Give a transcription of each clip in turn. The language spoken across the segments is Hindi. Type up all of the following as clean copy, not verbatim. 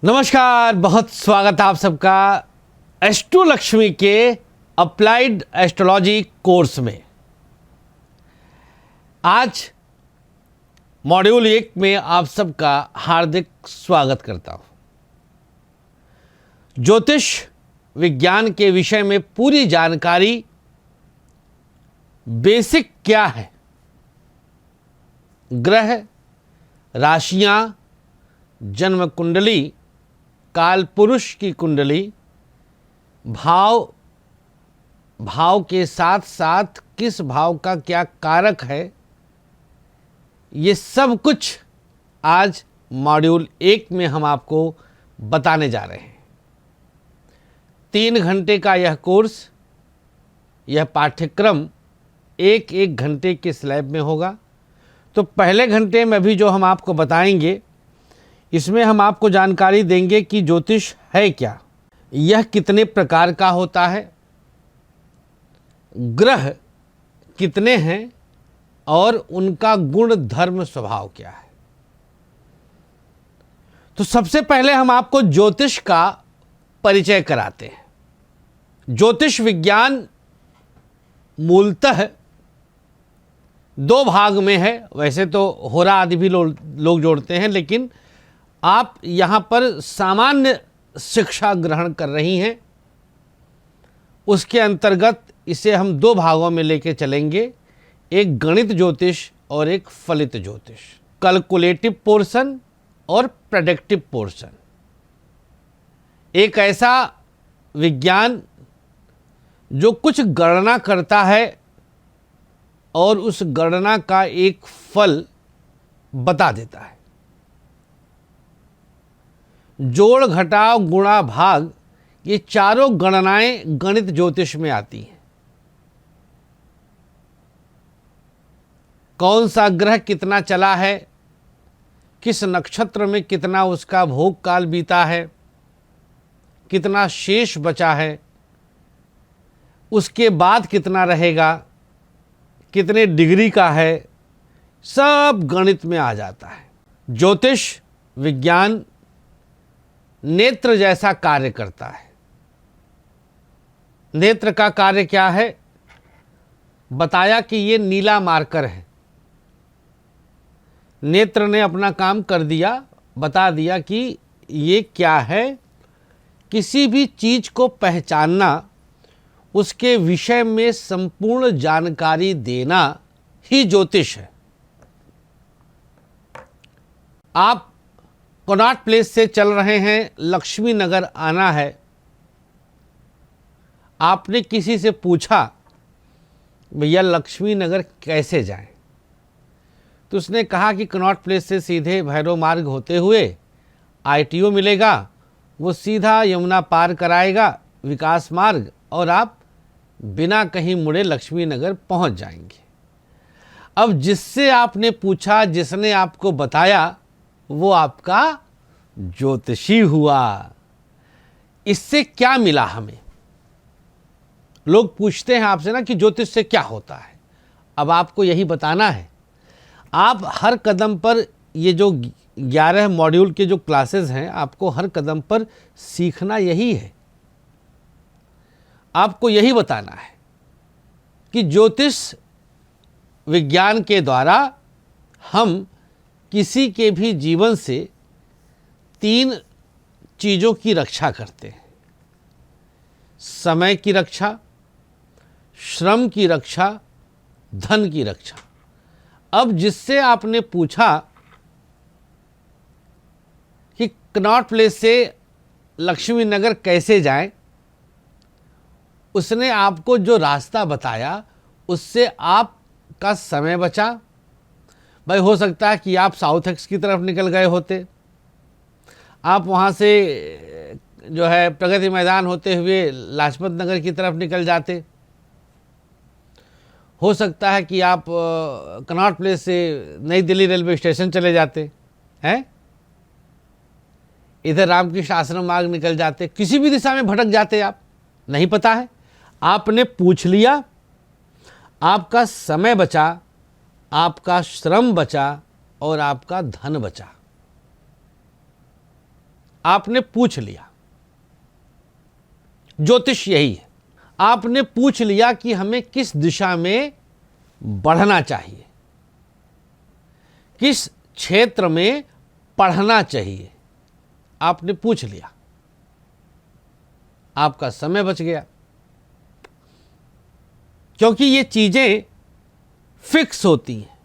नमस्कार, बहुत स्वागत है आप सबका एस्ट्रो लक्ष्मी के अप्लाइड एस्ट्रोलॉजी कोर्स में। आज मॉड्यूल 1 में आप सबका हार्दिक स्वागत करता हूं। ज्योतिष विज्ञान के विषय में पूरी जानकारी, बेसिक क्या है, ग्रह, राशियां, जन्म कुंडली, काल पुरुष की कुंडली, भाव के साथ साथ किस भाव का क्या कारक है, ये सब कुछ आज मॉड्यूल 1 में हम आपको बताने जा रहे हैं। 3 घंटे का यह कोर्स, यह पाठ्यक्रम एक घंटे के स्लैब में होगा। तो पहले घंटे में भी जो हम आपको बताएंगे, इसमें हम आपको जानकारी देंगे कि ज्योतिष है क्या, यह कितने प्रकार का होता है, ग्रह कितने हैं और उनका गुण धर्म स्वभाव क्या है। तो सबसे पहले हम आपको ज्योतिष का परिचय कराते हैं। ज्योतिष विज्ञान मूलतः 2 भाग में है। वैसे तो होरा आदि भी लोग जोड़ते हैं, लेकिन आप यहाँ पर सामान्य शिक्षा ग्रहण कर रही हैं। उसके अंतर्गत इसे हम 2 भागों में लेके चलेंगे, एक गणित ज्योतिष और एक फलित ज्योतिष, कैलकुलेटिव पोर्शन और प्रेडिक्टिव पोर्शन। एक ऐसा विज्ञान जो कुछ गणना करता है और उस गणना का एक फल बता देता है। जोड़, घटाव, गुणा, भाग, ये चारों गणनाएं गणित ज्योतिष में आती हैं। कौन सा ग्रह कितना चला है, किस नक्षत्र में कितना उसका भोग काल बीता है, कितना शेष बचा है, उसके बाद कितना रहेगा, कितने डिग्री का है, सब गणित में आ जाता है। ज्योतिष विज्ञान नेत्र जैसा कार्य करता है। नेत्र का कार्य क्या है? बताया कि ये नीला मार्कर है। नेत्र ने अपना काम कर दिया, बता दिया कि ये क्या है। किसी भी चीज को पहचानना, उसके विषय में संपूर्ण जानकारी देना ही ज्योतिष है। आप कनॉट प्लेस से चल रहे हैं, लक्ष्मी नगर आना है। आपने किसी से पूछा, भैया लक्ष्मी नगर कैसे जाएं? तो उसने कहा कि कनॉट प्लेस से सीधे भैरव मार्ग होते हुए ITO मिलेगा, वो सीधा यमुना पार कराएगा, विकास मार्ग, और आप बिना कहीं मुड़े लक्ष्मी नगर पहुंच जाएंगे। अब जिससे आपने पूछा, जिसने आपको बताया, वो आपका ज्योतिषी हुआ। इससे क्या मिला हमें? लोग पूछते हैं आपसे ना कि ज्योतिष से क्या होता है। अब आपको यही बताना है। आप हर कदम पर, ये जो 11 मॉड्यूल के जो क्लासेस हैं, आपको हर कदम पर सीखना यही है। आपको यही बताना है कि ज्योतिष विज्ञान के द्वारा हम किसी के भी जीवन से 3 चीज़ों की रक्षा करते हैं। समय की रक्षा, श्रम की रक्षा, धन की रक्षा। अब जिससे आपने पूछा कि कनॉट प्लेस से लक्ष्मी नगर कैसे जाएं, उसने आपको जो रास्ता बताया, उससे आपका समय बचा। भाई हो सकता है कि आप साउथ एक्स की तरफ निकल गए होते, आप वहाँ से जो है प्रगति मैदान होते हुए लाजपत नगर की तरफ निकल जाते। हो सकता है कि आप कनॉट प्लेस से नई दिल्ली रेलवे स्टेशन चले जाते हैं, इधर रामकृष्ण आश्रम मार्ग निकल जाते, किसी भी दिशा में भटक जाते। आप नहीं पता है, आपने पूछ लिया, आपका समय बचा, आपका श्रम बचा और आपका धन बचा। आपने पूछ लिया, ज्योतिष यही है, आपने पूछ लिया कि हमें किस दिशा में बढ़ना चाहिए, किस क्षेत्र में पढ़ना चाहिए, आपने पूछ लिया, आपका समय बच गया। क्योंकि ये चीजें फिक्स होती हैं,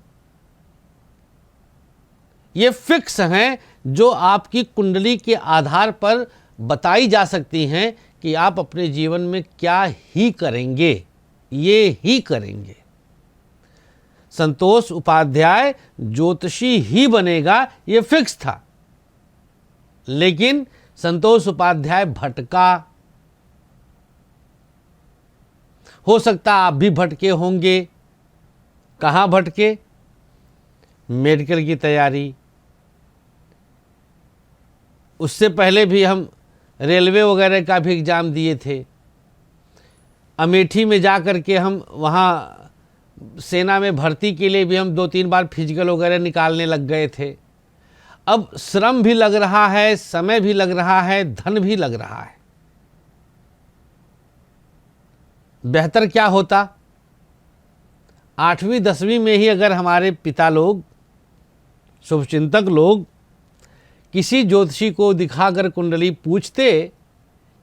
ये फिक्स हैं, जो आपकी कुंडली के आधार पर बताई जा सकती हैं कि आप अपने जीवन में क्या ही करेंगे, ये ही करेंगे। संतोष उपाध्याय ज्योतिषी ही बनेगा, ये फिक्स था, लेकिन संतोष उपाध्याय भटका। हो सकता आप भी भटके होंगे। कहाँ भटके? मेडिकल की तैयारी, उससे पहले भी हम रेलवे वगैरह का भी एग्ज़ाम दिए थे। अमेठी में जा कर के हम वहाँ सेना में भर्ती के लिए भी हम 2-3 बार फिजिकल वगैरह निकालने लग गए थे। अब श्रम भी लग रहा है, समय भी लग रहा है, धन भी लग रहा है। बेहतर क्या होता, 8वीं 10वीं में ही अगर हमारे पिता लोग, शुभचिंतक लोग, किसी ज्योतिषी को दिखाकर कुंडली पूछते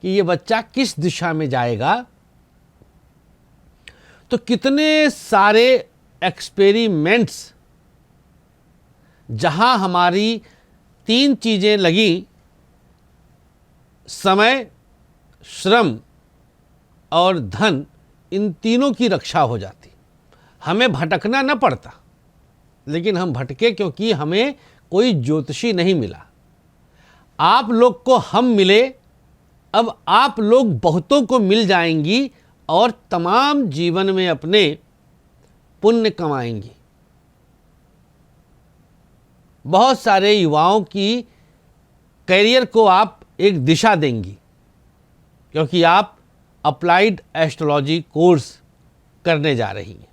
कि ये बच्चा किस दिशा में जाएगा, तो कितने सारे एक्सपेरिमेंट्स, जहां हमारी 3 चीजें लगी, समय, श्रम और धन, इन तीनों की रक्षा हो जाती। हमें भटकना न पड़ता, लेकिन हम भटके क्योंकि हमें कोई ज्योतिषी नहीं मिला। आप लोग को हम मिले, अब आप लोग बहुतों को मिल जाएंगी और तमाम जीवन में अपने पुण्य कमाएंगी। बहुत सारे युवाओं की करियर को आप एक दिशा देंगी, क्योंकि आप अप्लाइड एस्ट्रोलॉजी कोर्स करने जा रही हैं।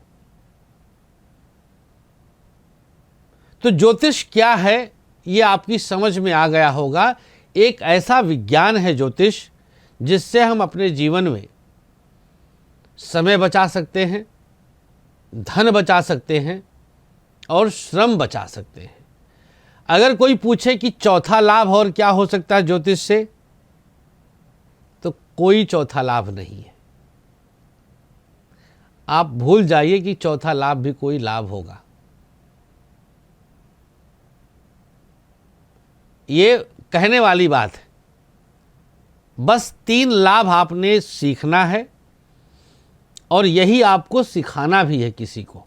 तो ज्योतिष क्या है, ये आपकी समझ में आ गया होगा। एक ऐसा विज्ञान है ज्योतिष, जिससे हम अपने जीवन में समय बचा सकते हैं, धन बचा सकते हैं और श्रम बचा सकते हैं। अगर कोई पूछे कि चौथा लाभ और क्या हो सकता है ज्योतिष से, तो कोई चौथा लाभ नहीं है। आप भूल जाइए कि चौथा लाभ भी कोई लाभ होगा। ये कहने वाली बात है। बस 3 लाभ आपने सीखना है, और यही आपको सिखाना भी है किसी को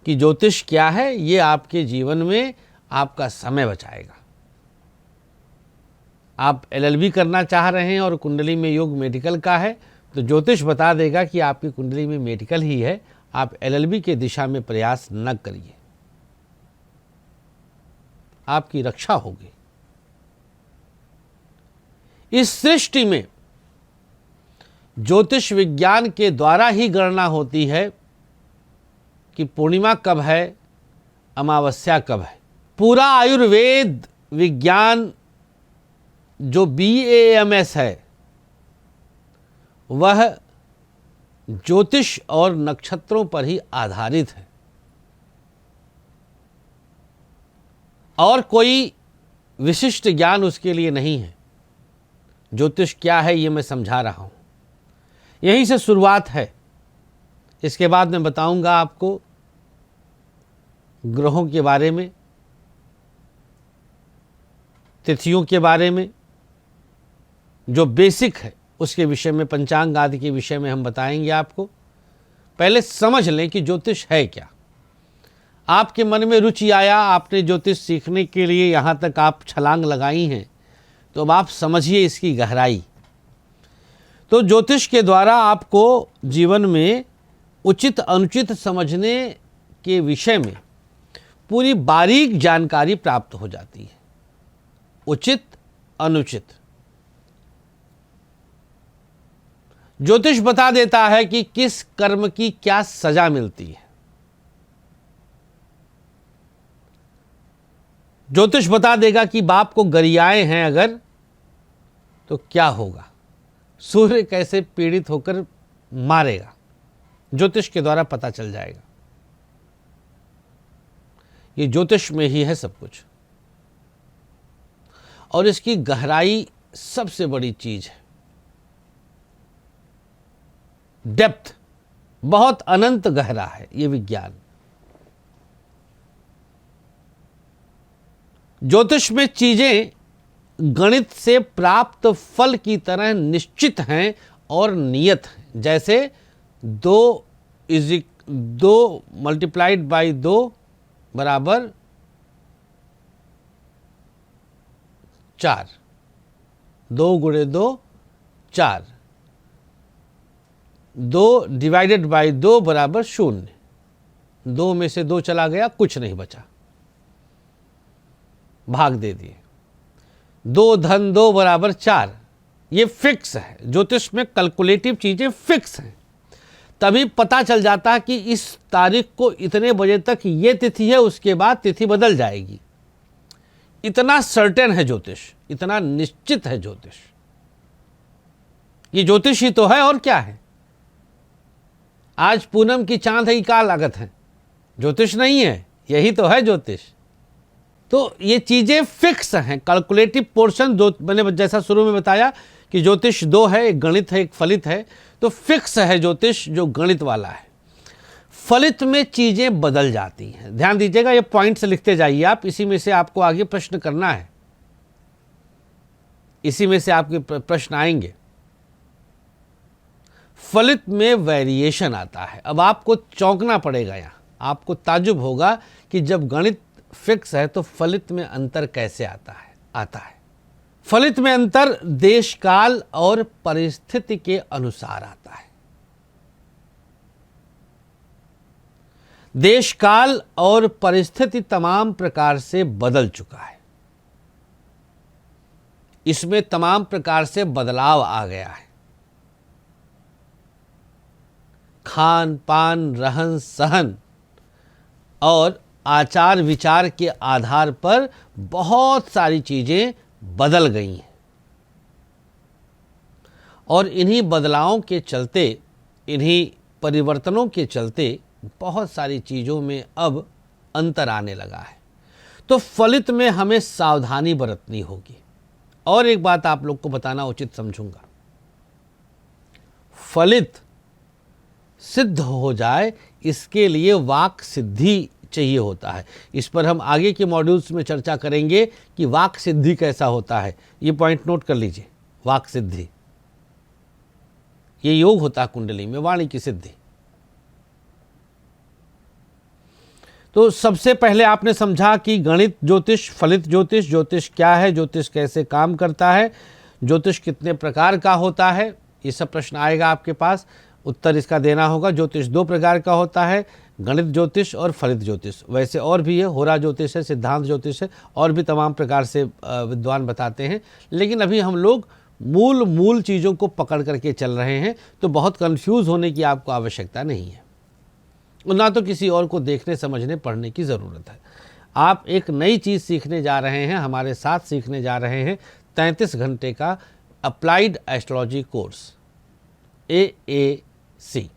कि ज्योतिष क्या है। ये आपके जीवन में आपका समय बचाएगा। आप LLB करना चाह रहे हैं और कुंडली में योग मेडिकल का है, तो ज्योतिष बता देगा कि आपकी कुंडली में मेडिकल ही है, आप LLB के दिशा में प्रयास न करिए, आपकी रक्षा होगी। इस सृष्टि में ज्योतिष विज्ञान के द्वारा ही गणना होती है कि पूर्णिमा कब है, अमावस्या कब है। पूरा आयुर्वेद विज्ञान जो BAMS है, वह ज्योतिष और नक्षत्रों पर ही आधारित है, और कोई विशिष्ट ज्ञान उसके लिए नहीं है। ज्योतिष क्या है ये मैं समझा रहा हूं, यहीं से शुरुआत है। इसके बाद मैं बताऊंगा आपको ग्रहों के बारे में, तिथियों के बारे में, जो बेसिक है उसके विषय में, पंचांग आदि के विषय में हम बताएंगे आपको। पहले समझ लें कि ज्योतिष है क्या। आपके मन में रुचि आया, आपने ज्योतिष सीखने के लिए यहाँ तक आप छलांग लगाई हैं, तो अब आप समझिए इसकी गहराई। तो ज्योतिष के द्वारा आपको जीवन में उचित अनुचित समझने के विषय में पूरी बारीक जानकारी प्राप्त हो जाती है। उचित अनुचित ज्योतिष बता देता है कि किस कर्म की क्या सजा मिलती है। ज्योतिष बता देगा कि बाप को गरियाए हैं अगर, तो क्या होगा, सूर्य कैसे पीड़ित होकर मारेगा, ज्योतिष के द्वारा पता चल जाएगा। ये ज्योतिष में ही है सब कुछ, और इसकी गहराई सबसे बड़ी चीज है। डेप्थ बहुत अनंत गहरा है ये विज्ञान। ज्योतिष में चीजें गणित से प्राप्त फल की तरह निश्चित हैं और नियत हैं। जैसे 2 मल्टीप्लाइड बाई 2 बराबर 4, 2 गुणे 2 4, 2 डिवाइडेड बाई 2 बराबर 0, 2 में से 2 चला गया, कुछ नहीं बचा, भाग दे दिए। 2 धन 2 बराबर 4, ये फिक्स है। ज्योतिष में कैलकुलेटिव चीजें फिक्स हैं, तभी पता चल जाता है कि इस तारीख को इतने बजे तक ये तिथि है, उसके बाद तिथि बदल जाएगी। इतना सर्टेन है ज्योतिष, इतना निश्चित है ज्योतिष। ये ज्योतिष ही तो है, और क्या है। आज पूनम की चांद है, ये क्या लागत है, ज्योतिष नहीं है, यही तो है ज्योतिष। तो ये चीजें फिक्स हैं। कैलकुलेटिव पोर्शन जो मैंने जैसा शुरू में बताया कि ज्योतिष 2 है, एक गणित है, एक फलित है। तो फिक्स है ज्योतिष जो गणित वाला है। फलित में चीजें बदल जाती हैं। ध्यान दीजिएगा, ये पॉइंट्स लिखते जाइए आप, इसी में से आपको आगे प्रश्न करना है, इसी में से आपके प्रश्न आएंगे। फलित में वेरिएशन आता है। अब आपको चौंकना पड़ेगा, यहां आपको ताज्जुब होगा कि जब गणित फिक्स है तो फलित में अंतर कैसे आता है। फलित में अंतर देश काल और परिस्थिति के अनुसार आता है। देश काल और परिस्थिति तमाम प्रकार से बदल चुका है, इसमें तमाम प्रकार से बदलाव आ गया है। खान पान, रहन सहन और आचार विचार के आधार पर बहुत सारी चीजें बदल गई हैं, और इन्हीं बदलावों के चलते, इन्हीं परिवर्तनों के चलते बहुत सारी चीजों में अब अंतर आने लगा है। तो फलित में हमें सावधानी बरतनी होगी। और एक बात आप लोग को बताना उचित समझूंगा, फलित सिद्ध हो जाए इसके लिए वाक सिद्धि चाहिए होता है। इस पर हम आगे के मॉड्यूल्स में चर्चा करेंगे कि वाक सिद्धि कैसा होता है। ये पॉइंट नोट कर लीजिए, वाक सिद्धि, ये योग होता है कुंडली में, वाणी की सिद्धि। तो सबसे पहले आपने समझा कि गणित ज्योतिष, फलित ज्योतिष, ज्योतिष क्या है, ज्योतिष कैसे काम करता है, ज्योतिष कितने प्रकार का होता है, ये सब प्रश्न आएगा आपके पास, उत्तर इसका देना होगा। ज्योतिष 2 प्रकार का होता है, गणित ज्योतिष और फलित ज्योतिष। वैसे और भी है, होरा ज्योतिष है, सिद्धांत ज्योतिष है, और भी तमाम प्रकार से विद्वान बताते हैं। लेकिन अभी हम लोग मूल चीज़ों को पकड़ करके चल रहे हैं, तो बहुत कंफ्यूज होने की आपको आवश्यकता नहीं है, ना तो किसी और को देखने, समझने, पढ़ने की ज़रूरत है। आप एक नई चीज़ सीखने जा रहे हैं, हमारे साथ सीखने जा रहे हैं 33 घंटे का अप्लाइड एस्ट्रोलॉजी कोर्स AAC।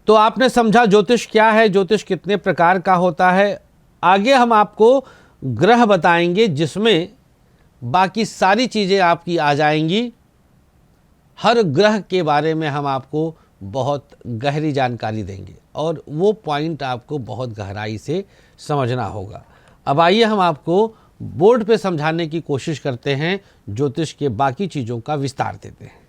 तो आपने समझा ज्योतिष क्या है, ज्योतिष कितने प्रकार का होता है। आगे हम आपको ग्रह बताएंगे, जिसमें बाकी सारी चीज़ें आपकी आ जाएंगी। हर ग्रह के बारे में हम आपको बहुत गहरी जानकारी देंगे, और वो पॉइंट आपको बहुत गहराई से समझना होगा। अब आइए हम आपको बोर्ड पे समझाने की कोशिश करते हैं, ज्योतिष के बाकी चीज़ों का विस्तार देते हैं।